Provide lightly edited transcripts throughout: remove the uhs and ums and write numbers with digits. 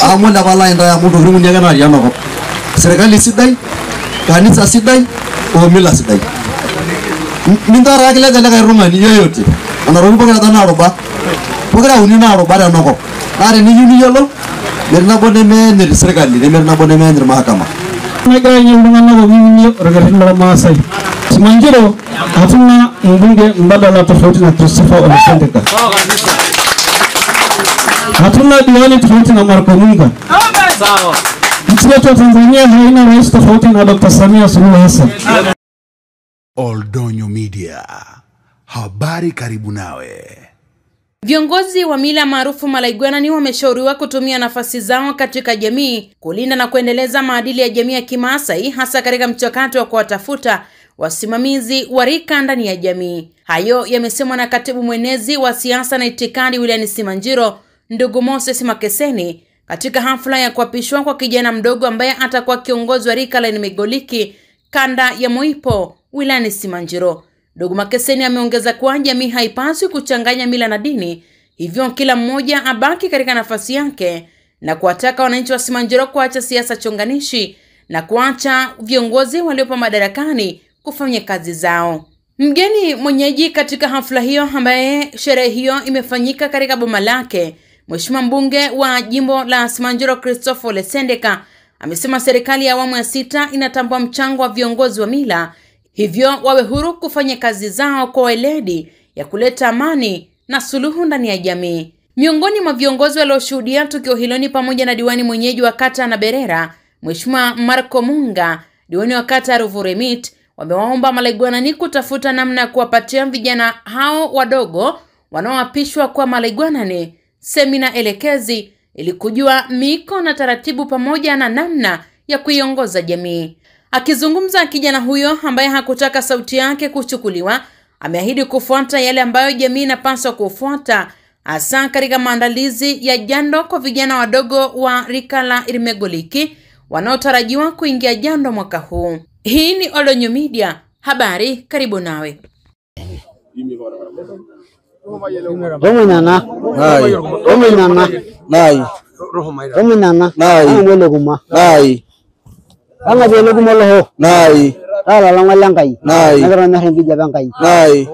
Amunda bala inda amudu rumunya kana yana ko. Serikali sidai, kanisa sidai, o mila sidai. Minta rakile kala rumani yoyote. Ana rumbo kana tana roba. Pokera unina roba na noko. Are ni yuni yolo. Merna bone menir serikali, merna bone menir mahakama. Naga nyumbanga na wingi regarin mala masai. Simanjiro hatuna mbunge mbadala tofauti na Christopher Olesendeka. Hatuna diwani tofauti na Marco Munga. Sawa. Nchi yetu ya Tanzania haina rais tofauti na Dr. Samia Suluhu Hassan. Oldonyo Media. Habari karibu nawe. Viongozi wa mila maarufu Malaigwanani wameshauriwa kutumia nafasi zao katika jamii kulinda na kuendeleza maadili ya jamii ya Kimaasai, hasa katika mchakato wa kuwatafuta wasimamizi wa rika ndani ya jamii. Hayo yamesemwa na katibu mwenezi wa siasa na itikadi wilayani Simanjiro, ndugu Moses Makeseni, katika hafla ya kuapishwa kwa kijana mdogo ambaye atakuwa kiongozi wa rika la Nimegoliki kanda ya Moipo wilayani Simanjiro. Ndugu Makeseni ameongeza kuwa jamii haipaswi kuchanganya mila na dini, hivyo kila mmoja abaki katika nafasi yake, na kuwataka wananchi wa Simanjiro kuacha siasa chonganishi na kuacha viongozi waliopo madarakani kufanya kazi zao. Mgeni mwenyeji katika hafla hiyo ambaye sherehe hiyo imefanyika katika boma lake, Mheshimiwa mbunge wa jimbo la Simanjiro Christopher Olesendeka, amesema serikali ya awamu ya 6 inatambua mchango wa viongozi wa mila, hivyo wawe huru kufanya kazi zao kwa weledi ya kuleta amani na suluhu ndani ya jamii. Miongoni mwa viongozi walioshuhudia tukio hilo ni pamoja na diwani mwenyeji wa kata na Berera, Mheshimiwa Marco Munga, diwani wa kata Ruvuremit. Wamewaomba Malaigwanani kutafuta namna ya kuwapatia vijana hao wadogo wanaoapishwa kwa Malaigwanani semina elekezi ili kujua miko na taratibu pamoja na namna ya kuiongoza jamii. Akizungumza, kijana huyo ambaye hakutaka sauti yake kuchukuliwa ameahidi kufuata yale ambayo jamii inapaswa kufuata, hasa katika maandalizi ya jando kwa vijana wadogo wa rika la Nimegoliki wanaotarajiwa kuingia jando mwaka huu. Hii ni Oldonyo Media, habari karibu nawe. Romanana nai Romanana nai Romanana nai Ngologuma nai Anga Ngologuma loho nai Tala langalangai nai Nagarana hengi jabangai nai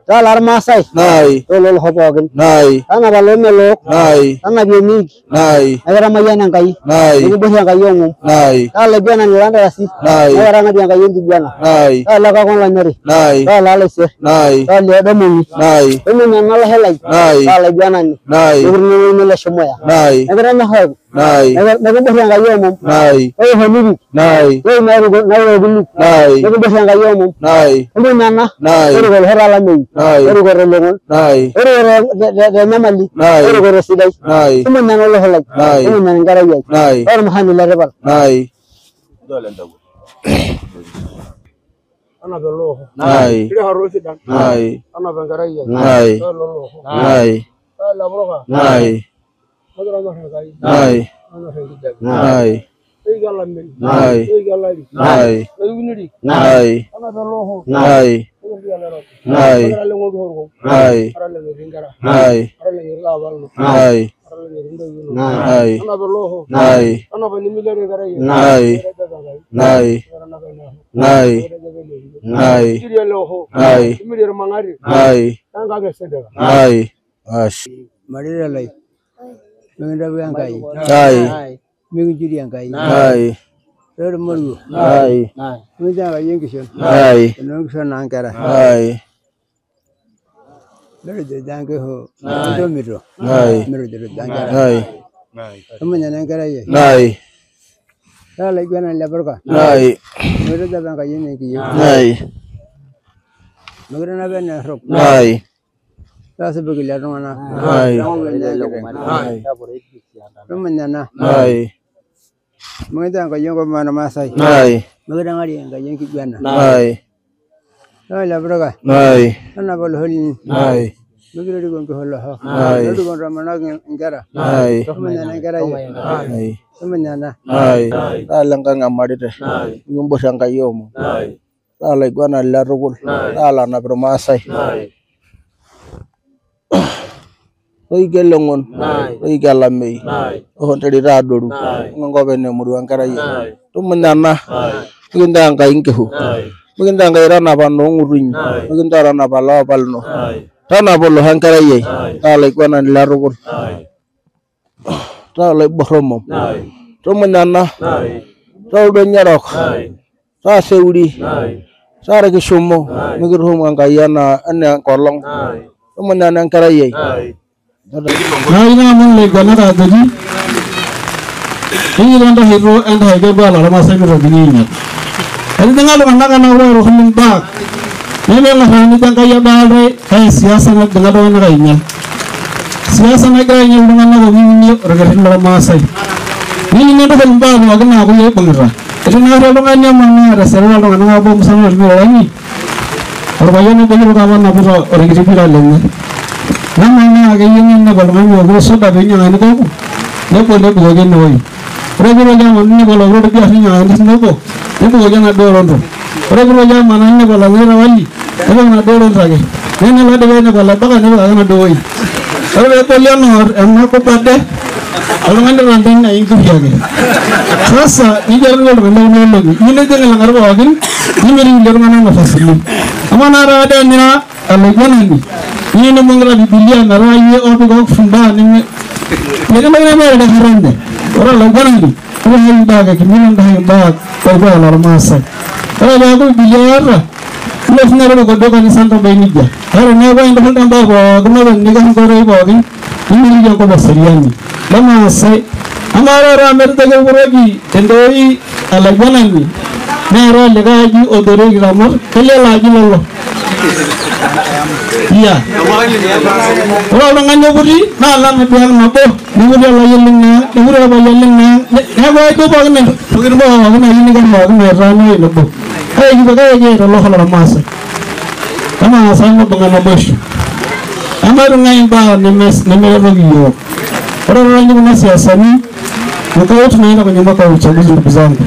Tala armasai nai Tolol hopogin nai Anga balomelo nai Anga biemiki nai Nagaramayana ngai nai Ngubosha ngayongu nai Tala biana nilanda rasi nai Nagaranga bianga yendi biana nai Tala kakon nari nai Tala lese nai Tala domumi nai Romanana helai nai Tala biana ni nai Ngurni shomoya nai Nagarana hob nai Nagubosha ngayongu nai Oyo honibi nai Oyo naru nai Nagubosha ngayongu nai Romanana nai Orogol herala mei nai Orogol lengon nai Orogol namali nai Orogol sidai nai Romanana lo helai nai Romanana ngarayai nai Or mahamila rebal nai Ana belo nai Ire harosi dan nai Ana bangarayai nai nai La broga nai Madra ngai nai Ana hengi nai Egalamil nai Egalari nai Eguniri nai Ana belo nai nai nai nai nai nai ana belo nai ana banimilere garai nai nai nai nai kirielo nai imir mangari nai tanga gesede nai ash marira lai mengira biangai nai mingiri angai nai Termolu nai mengira yengishon nai nongshon angara nai Merde danke ho miro nai merde danke nai Temen angara ye nai Tala igwana labarka nai merde danke yene ki nai Magara na bena rok nai Tasa begila rona nai nai Temen nai Mengita angka yang kau mana masai nai Magara ngari angka yang kigwana nai Nai labarka nai Ana bolholi nai Magara di gongko hola ha nai di gongko ramana ngara nai Temen ngara ye nai Temen nai Tala nganga marite ngumbo sangka yomo nai Tala igwana larugul Tala na bermasai nai Gelongon, Galamei, Honteri Radoru, Ngobene Muruankarai, Tumanana, Mugindanga Inkehu, Mugindanga Ranaban, Ring, Mugindana Bala Balno, Tanabolo Hankarai, Talekwan and Larugor, Talek Bohomo, Tumanana, Taudanarok, Saseuri, Sarakishumo, Mugurhum and Gayana and Kolong, Tumanana Karaye. Naina mun le ganara dadi ini randa hero and hage bala lama sai ro dininya ani dengar mana kana ro hulun ba nene mahani dan kaya balre ai siasa na dengar wana kainya siasa na kainya dengan na gini regarin lama sai ini nendo kan ba no agna aku ye bangra itu na ro nganya mana reserva ro ngana bom sama ro ani orbayana beli kawan na pura regri pira lenga namanya agaknya na balman yo so da benya ni ko ne ko le boge no yi regro jam ni bolo ro de asnya ni no ko ne ko jana do rondo regro jam manan ne bolo ngera wali ne na do rondo age ne la de ne bolo baga ne baga na do yi ore ko le no amna ko pade alo ngande rande na inku yage sasa ni jaro no no no ni ne de la ngarbo agin ni meri le ngana na fasili amana ra de ni na alo gani ini mengira Biblia naraye opo go funda ni ne mere da harande ora lagani ora hinda ga kimin da hinda ko ba la masa ora ba go Biblia ra ne fnero go do kan santo benija ora ne go inda handa ba go no ni ga ko re ba gi ni ni ko ba seriani lama sai amara ra mer da go rogi tendoi alagani ne ra legaji odore gramor kele laji lolo iya orang nganya budi na lang biang mabo ni budi la yelinga ni budi ba yelinga ne ba ko ba ne pagir ba na ini kan ba ne rano lobo ai ki ba ye ro lo hala masa kama sama bangana bos amaru ngai ba ne mes ne me ro giyo orang ni na siasa ni mkao tunaenda kwenye mwaka wa uchaguzi ndugu zangu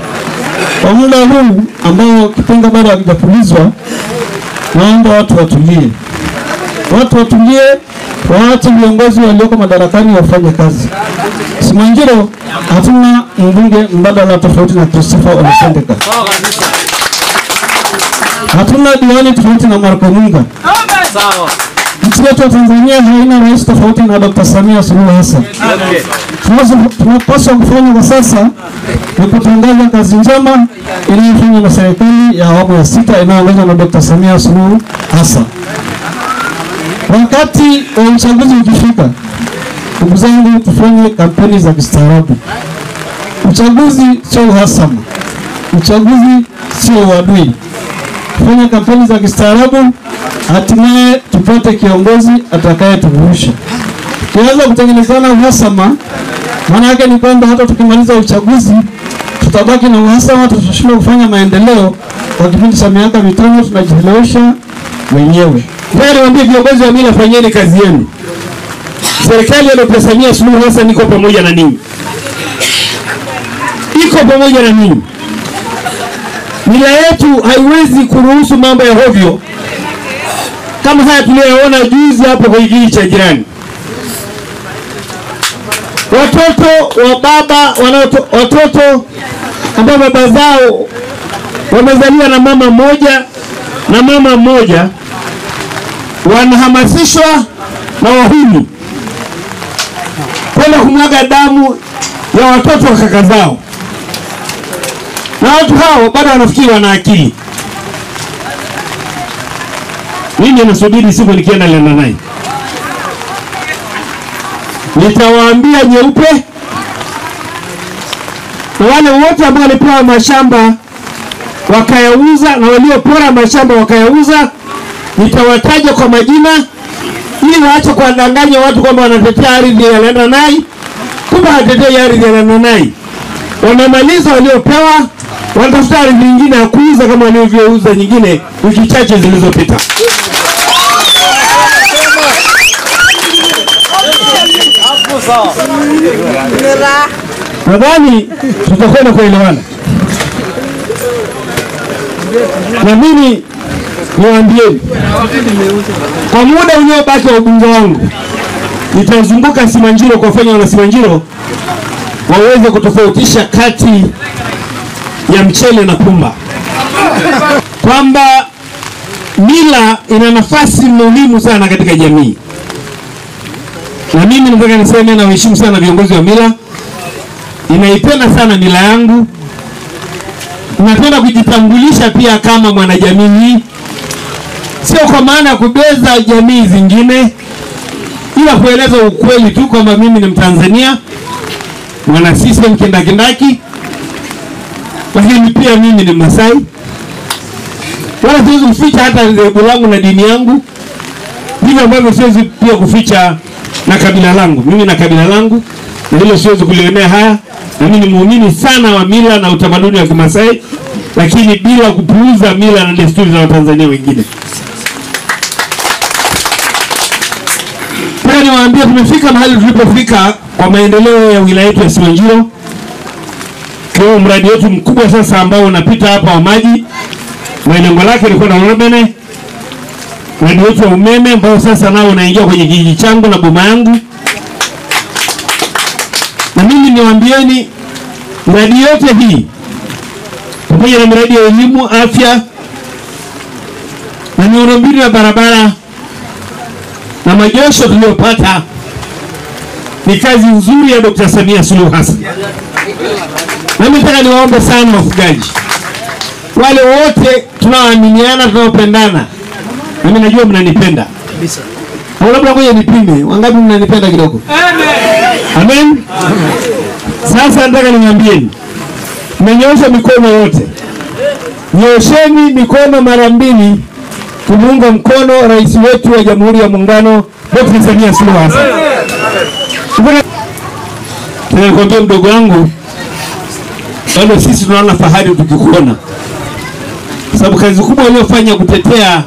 kwa muda huu ambao kipinga bado hakijapulizwa naomba watu watulie. Watu watulie, waache viongozi walioko madarakani wafanye kazi. Simanjiro hatuna mbunge mbadala tofauti na Christopher Olusendeka. Hatuna diwani tofauti na Marco Munga. Nchi yetu ya Tanzania haina rais tofauti na Dr. Samia Suluhu Hassan. Tunapaswa kufanya kwa sasa ni kutangaza kazi njema iliyofanywa na serikali ya awamu ya 6 inayoongozwa na Dr. Samia Suluhu Hassan. Wakati wa uchaguzi ukifika, ndugu zangu, tufanye kampeni za kistaarabu. Uchaguzi sio uhasama, uchaguzi sio uadui. Tufanye kampeni za kistaarabu, hatimaye tupate kiongozi atakayetuvuusha. Tukianza kutengenezana uhasama, maana yake ni kwamba hata tukimaliza uchaguzi tutabaki na uhasama, tutashindwa kufanya maendeleo. Kwa kipindi cha miaka 5 tunajichelewesha wenyewe. Ngoja niwaambie viongozi wa mila, fanyeni kazi yenu. Serikali ya Dr. Samia Suluhu Hassan iko pamoja na ninyi. Iko pamoja na ninyi. Mila yetu haiwezi kuruhusu mambo ya hovyo kama haya tuliyoona juzi hapo kwa kijiji cha jirani. Watoto wa baba, watoto ambao baba zao wamezaliwa na mama mmoja wanahamasishwa na wahuni kwenda kumwaga damu ya watoto wa kaka zao, na watu hao bado wanafikiri wana akili. Mimi nasubiri siku nikienda Lendonai, nitawaambia nyeupe, na wale wote ambao walipewa mashamba wakayauza na waliopora mashamba wakayauza, nitawataja kwa majina ili waache kuwadanganya watu kwamba wanatetea ardhi ya Lendonai. Kumbe hawatetei ardhi ya Lendonai. Wanamaliza waliopewa, wanatafuta ardhi nyingine ya kuuza kama walivyouza nyingine wiki chache zilizopita. Nadhani tutakwenda kuelewana. Na mimi niwaambieni, kwa muda uliobaki wa ubunge wangu, Nitazunguka Simanjiro kuwafanya wana Simanjiro waweze kutofautisha kati ya mchele na pumba, kwamba mila ina nafasi muhimu sana katika jamii. Na mimi nataka niseme na waheshimu sana viongozi wa mila. Ninaipenda sana mila yangu. Napenda kujitambulisha pia kama mwanajamii, sio kwa maana ya kubeza jamii zingine, ila kueleza ukweli tu kwamba mimi ni Mtanzania, mwana system kindakindaki, lakini pia mimi ni Masai. Wala siwezi kuficha hata dhehebu langu na dini yangu, ndivyo ambavyo siwezi pia kuficha na kabila langu. Mimi na kabila langu, na hilo siwezi kulionea haya. Na mimi ni muumini sana wa mila na utamaduni wa Kimasai, lakini bila kupuuza mila na desturi za Watanzania wengine. Pia niwaambie tumefika mahali tulipofika kwa maendeleo ya wilaya yetu ya Simanjiro. Kwa mradi wetu mkubwa sasa ambao unapita hapa wa maji, lengo lake lilikuwa na Robene. Mradi wetu wa umeme ambao sasa nao unaingia kwenye kijiji changu na boma yangu. Na mimi niwaambieni miradi yote hii, pamoja na miradi ya elimu, afya na miundombinu ya barabara na majosho tuliyopata, ni kazi nzuri ya Dr. Samia Suluhu Hassan. Na mimi nataka niwaombe sana wafugaji, wale wote tunaoaminiana, tunaopendana. Mimi najua mnanipenda kabisa. Labda ngoja nipime, wangapi mnanipenda kidogo? Amen. Sasa nataka niwaambieni, mmenyoosha mikono yote. Nyosheni mikono mara mbili kumuunga mkono rais wetu wa Jamhuri ya Muungano Dr. Samia Suluhu Hassan. Tunakwambia mdogo wangu, bado sisi tunaona fahari tukikuona, sababu kazi kubwa uliyofanya kutetea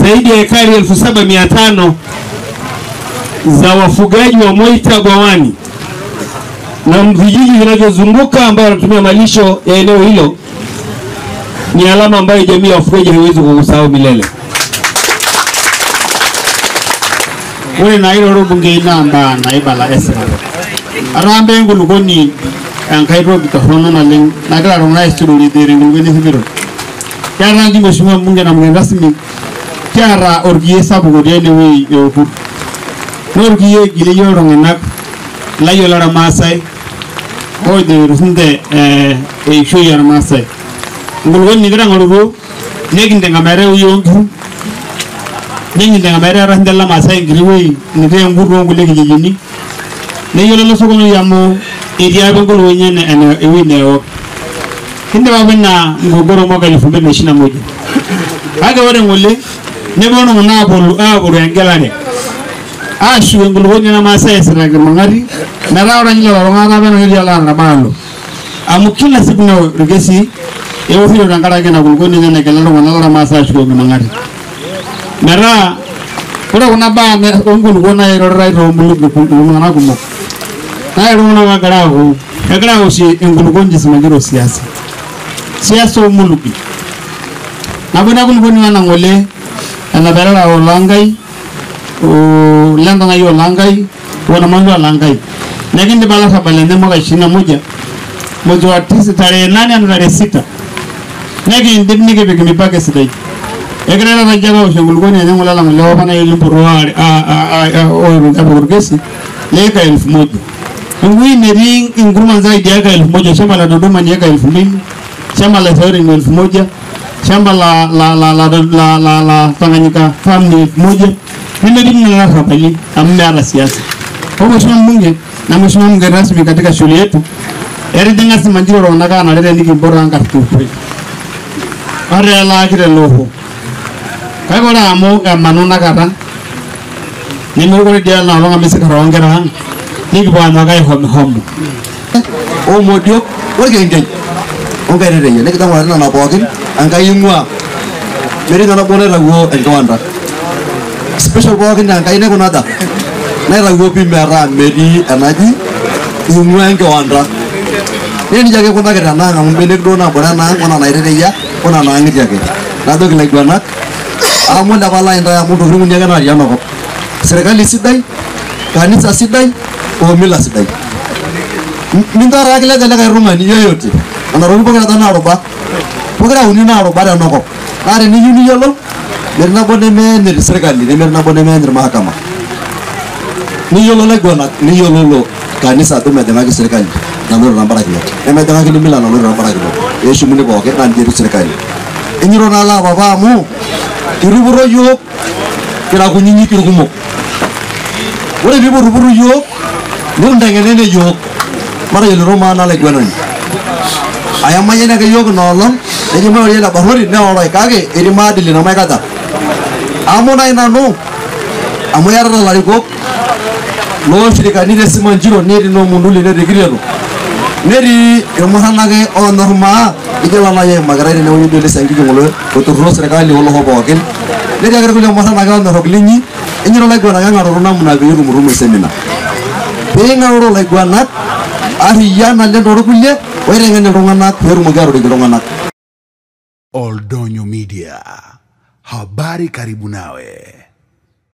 zaidi ya ekari 7,500 za wafugaji wa Moita Gwawani na vijiji vinavyozunguka ambao wanatumia malisho ya eneo hilo, ni alama ambayo jamii ya wafugaji haiwezi kukusahau milele. Wewe na hilo rubunge inamba na ibala esra. Arambe ngulugoni ankairo bitohono na ling nagara rona isturuli dire ngulugoni hibiro. Yara ngi mheshimiwa mbunge na mgeni rasmi Kiara orgie sabu gode lewe yoku. Orgie gile yoro nganak la yolara Masai. Ode rusunde shoyar Masai. Ngulugoni ngira ngoluru neginde ngamere uyongu. Neginde ngamere randela Masai ngiriwe ngire nguru ngule kijijini. Ne yolo lo sokono yamo idia bengolo wenyene ene ewineo. Hinde babena ngogoro moga 2021. Aga wore ngole ne bono na bolu engelane. Ashu ngulugoni na Masai sira ngari na rawra nyila waronga bana ngira la na balo. Amukila siku na regesi ewo hilo rangara gena ngulugoni ne kelalo ngala Masai shu ngari. Mera ora una ba me ngulugona ero rairo mbulu ngana kumo. Na ero una magarago egarago si ngulugoni Simanjiro siasa. Siasa umuluki. Na bona ngulugoni wana ngole ana berara olangai o langa ngayo olangai wana mando olangai. Lakini bala sabalende mwaka 21 mwezi wa 9 tarehe 8 na tarehe 6. Nagi ndibni ke bigi mipaka sidai. Egrela rajaga ngulugoni ya ngola la ngolo bana ile mpuruari o ngaburgesi leka 1000. Ngui ni ring inguruma zaidi ya 1000, shamba la Dodoma ni 2000, shamba la Sauri ni 1000, shamba la Tanganyika farm ni 1000. Hili dini na rapali amna siasa. Kwa mheshimiwa mbunge na mheshimiwa mgeni rasmi katika shule yetu, eridenga Simanjiro ronaka na lele niki bora anga tupe. Are la kire loho. Kagora amo manona kata. Ni mugore dia na longa mesika rongera. Niki bwana ga homo. O modio wegenge. Ongerere ye nekita ngwana na bokin angayingwa. Meri na bone rago engwanda. Special bokin angayine kunada. Na rago pimera meri anaji ingwa engwanda. Ni jage kuna kira na ngambele dona bona na ona na irere ya ona na ngi jage. Na dogi legwana. Amu da bala inda ya mudu rumu nyaga na ya no. Serikali sidai kanisa sidai o mila sidai. Mintara kile jala kai rungani yoyote. Ana rogi pokira dana roba. Pokira uni na roba da noko. Nare ni yuni yolo. Merna bone me ni serikali, ni merna bone me ni mahakama. Ni yolo le gona, ni yolo lo kanisa tu me denga ki serikali. Nalu rambara kilo. Me denga ki mila nalu rambara kilo. Yesu muni ko ke nan jeru serikali. Inyiro nala baba mu. Iruburo yo. Kira kunyinyi kiru kumo. Wale bibo ruburo yo. Nunda ngene yo. Mara yelo roma na le gona ni. Ayama yena ke yo no lom. Eji ma yela bahori ne ora kage eri ma dili na mai kata. Amona ina no. Amoyara la liko. No shirika ni desiman jiro neri no munduli ne digriero. Neri yomohana ke on norma ikela na ye magara ne woni dele sangi ngolo to ro serikali holo hobo ken. Neri agar kulo mohana ga no hoglinyi enyiro la gona nga ro na muna be yuru rumo semina. Be nga ro la gona ahiya na le ro kulle were ngene ro ngana peru magaro de ro ngana. Oldonyo Media, habari karibu nawe.